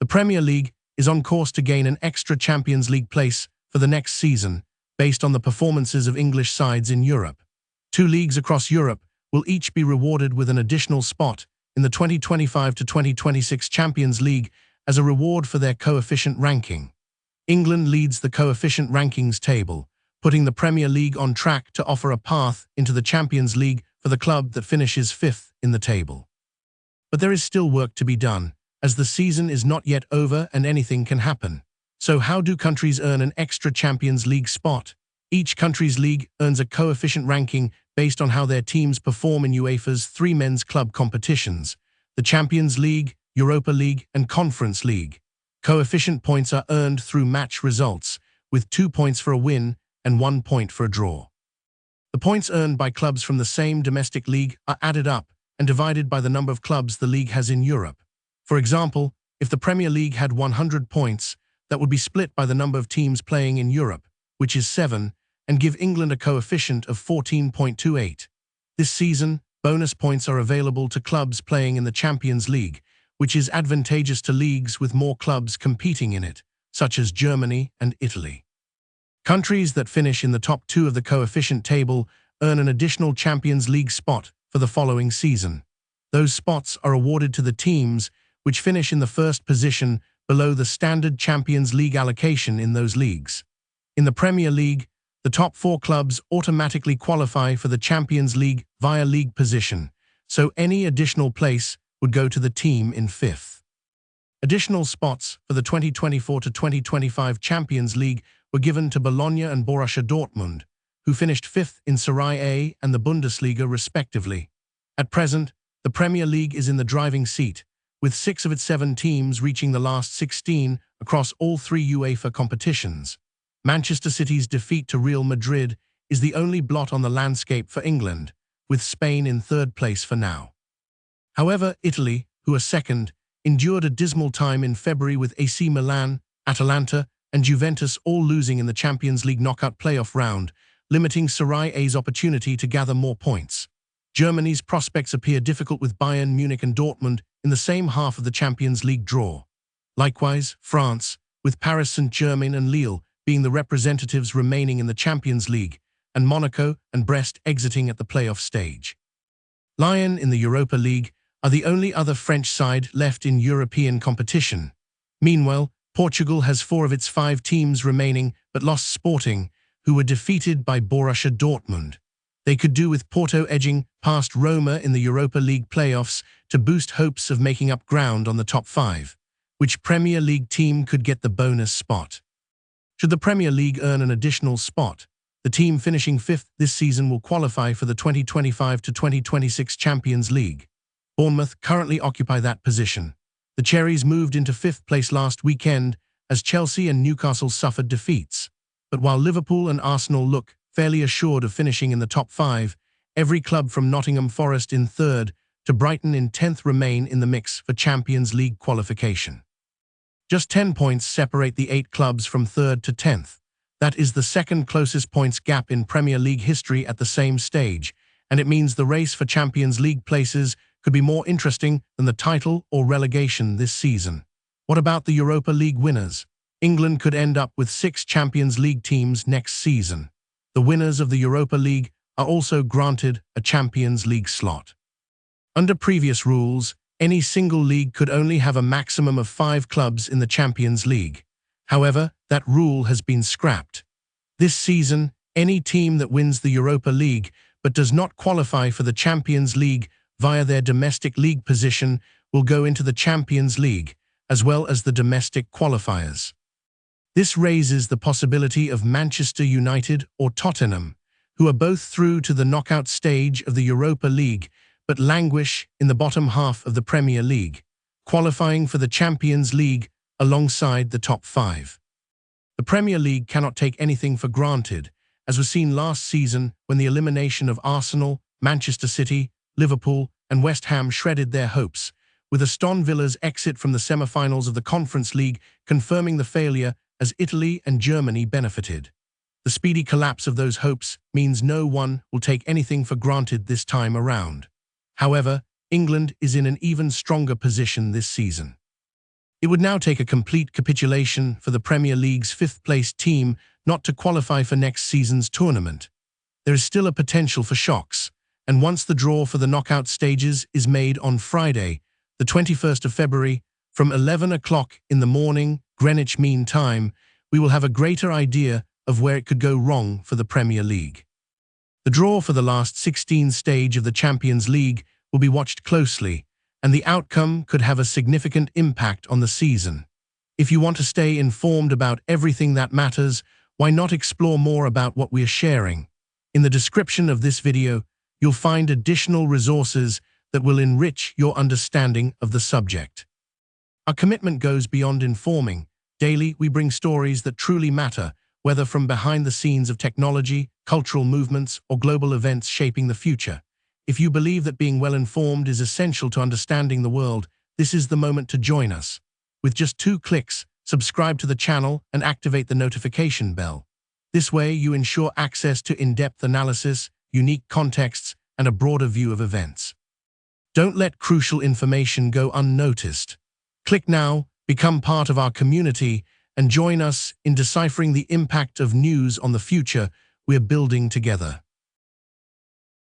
The Premier League is on course to gain an extra Champions League place for the next season, based on the performances of English sides in Europe. Two leagues across Europe will each be rewarded with an additional spot in the 2025 to 2026 Champions League as a reward for their coefficient ranking. England leads the coefficient rankings table, putting the Premier League on track to offer a path into the Champions League for the club that finishes fifth in the table. But there is still work to be done, as the season is not yet over and anything can happen. So how do countries earn an extra Champions League spot? Each country's league earns a coefficient ranking based on how their teams perform in UEFA's three men's club competitions: the Champions League, Europa League, and Conference League. Coefficient points are earned through match results, with 2 points for a win and 1 point for a draw. The points earned by clubs from the same domestic league are added up and divided by the number of clubs the league has in Europe. For example, if the Premier League had 100 points, that would be split by the number of teams playing in Europe, which is 7, and give England a coefficient of 14.28. This season, bonus points are available to clubs playing in the Champions League, which is advantageous to leagues with more clubs competing in it, such as Germany and Italy. Countries that finish in the top 2 of the coefficient table earn an additional Champions League spot for the following season. Those spots are awarded to the teams which finish in the first position below the standard Champions League allocation in those leagues. In the Premier League, the top 4 clubs automatically qualify for the Champions League via league position, so any additional place would go to the team in fifth. Additional spots for the 2024 to 2025 Champions League were given to Bologna and Borussia Dortmund, who finished fifth in Serie A and the Bundesliga respectively. At present, the Premier League is in the driving seat, with 6 of its 7 teams reaching the last 16 across all 3 UEFA competitions. Manchester City's defeat to Real Madrid is the only blot on the landscape for England, with Spain in third place for now. However, Italy, who are second, endured a dismal time in February with AC Milan, Atalanta, and Juventus all losing in the Champions League knockout playoff round, limiting Serie A's opportunity to gather more points. Germany's prospects appear difficult with Bayern Munich and Dortmund in the same half of the Champions League draw. Likewise, France, with Paris Saint-Germain and Lille being the representatives remaining in the Champions League, and Monaco and Brest exiting at the playoff stage. Lyon in the Europa League are the only other French side left in European competition. Meanwhile, Portugal has 4 of its 5 teams remaining but lost Sporting, who were defeated by Borussia Dortmund. They could do with Porto edging past Roma in the Europa League playoffs to boost hopes of making up ground on the top 5. Which Premier League team could get the bonus spot? Should the Premier League earn an additional spot, the team finishing 5th this season will qualify for the 2025 to 2026 Champions League. Bournemouth currently occupy that position. The Cherries moved into 5th place last weekend as Chelsea and Newcastle suffered defeats. But while Liverpool and Arsenal look fairly assured of finishing in the top 5, every club from Nottingham Forest in 3rd to Brighton in 10th remain in the mix for Champions League qualification. Just 10 points separate the 8 clubs from 3rd to 10th. That is the second closest points gap in Premier League history at the same stage, and it means the race for Champions League places could be more interesting than the title or relegation this season. What about the Europa League winners? England could end up with 6 Champions League teams next season. The winners of the Europa League are also granted a Champions League slot. Under previous rules, any single league could only have a maximum of 5 clubs in the Champions League. However, that rule has been scrapped. This season, any team that wins the Europa League but does not qualify for the Champions League via their domestic league position will go into the Champions League, as well as the domestic qualifiers. This raises the possibility of Manchester United or Tottenham, who are both through to the knockout stage of the Europa League but languish in the bottom half of the Premier League, qualifying for the Champions League alongside the top 5. The Premier League cannot take anything for granted, as was seen last season when the elimination of Arsenal, Manchester City, Liverpool, and West Ham shredded their hopes, with Aston Villa's exit from the semi-finals of the Conference League confirming the failure as Italy and Germany benefited. The speedy collapse of those hopes means no one will take anything for granted this time around. However, England is in an even stronger position this season. It would now take a complete capitulation for the Premier League's fifth-place team not to qualify for next season's tournament. There is still a potential for shocks, and once the draw for the knockout stages is made on Friday, the 21st of February, from 11 o'clock in the morning, Greenwich Mean Time, we will have a greater idea of where it could go wrong for the Premier League. The draw for the last 16 stage of the Champions League will be watched closely, and the outcome could have a significant impact on the season. If you want to stay informed about everything that matters, why not explore more about what we are sharing? In the description of this video, you'll find additional resources that will enrich your understanding of the subject. Our commitment goes beyond informing. Daily, we bring stories that truly matter, whether from behind the scenes of technology, cultural movements, or global events shaping the future. If you believe that being well-informed is essential to understanding the world, this is the moment to join us. With just 2 clicks, subscribe to the channel and activate the notification bell. This way, you ensure access to in-depth analysis, unique contexts, and a broader view of events. Don't let crucial information go unnoticed. Click now, become part of our community, and join us in deciphering the impact of news on the future we're building together.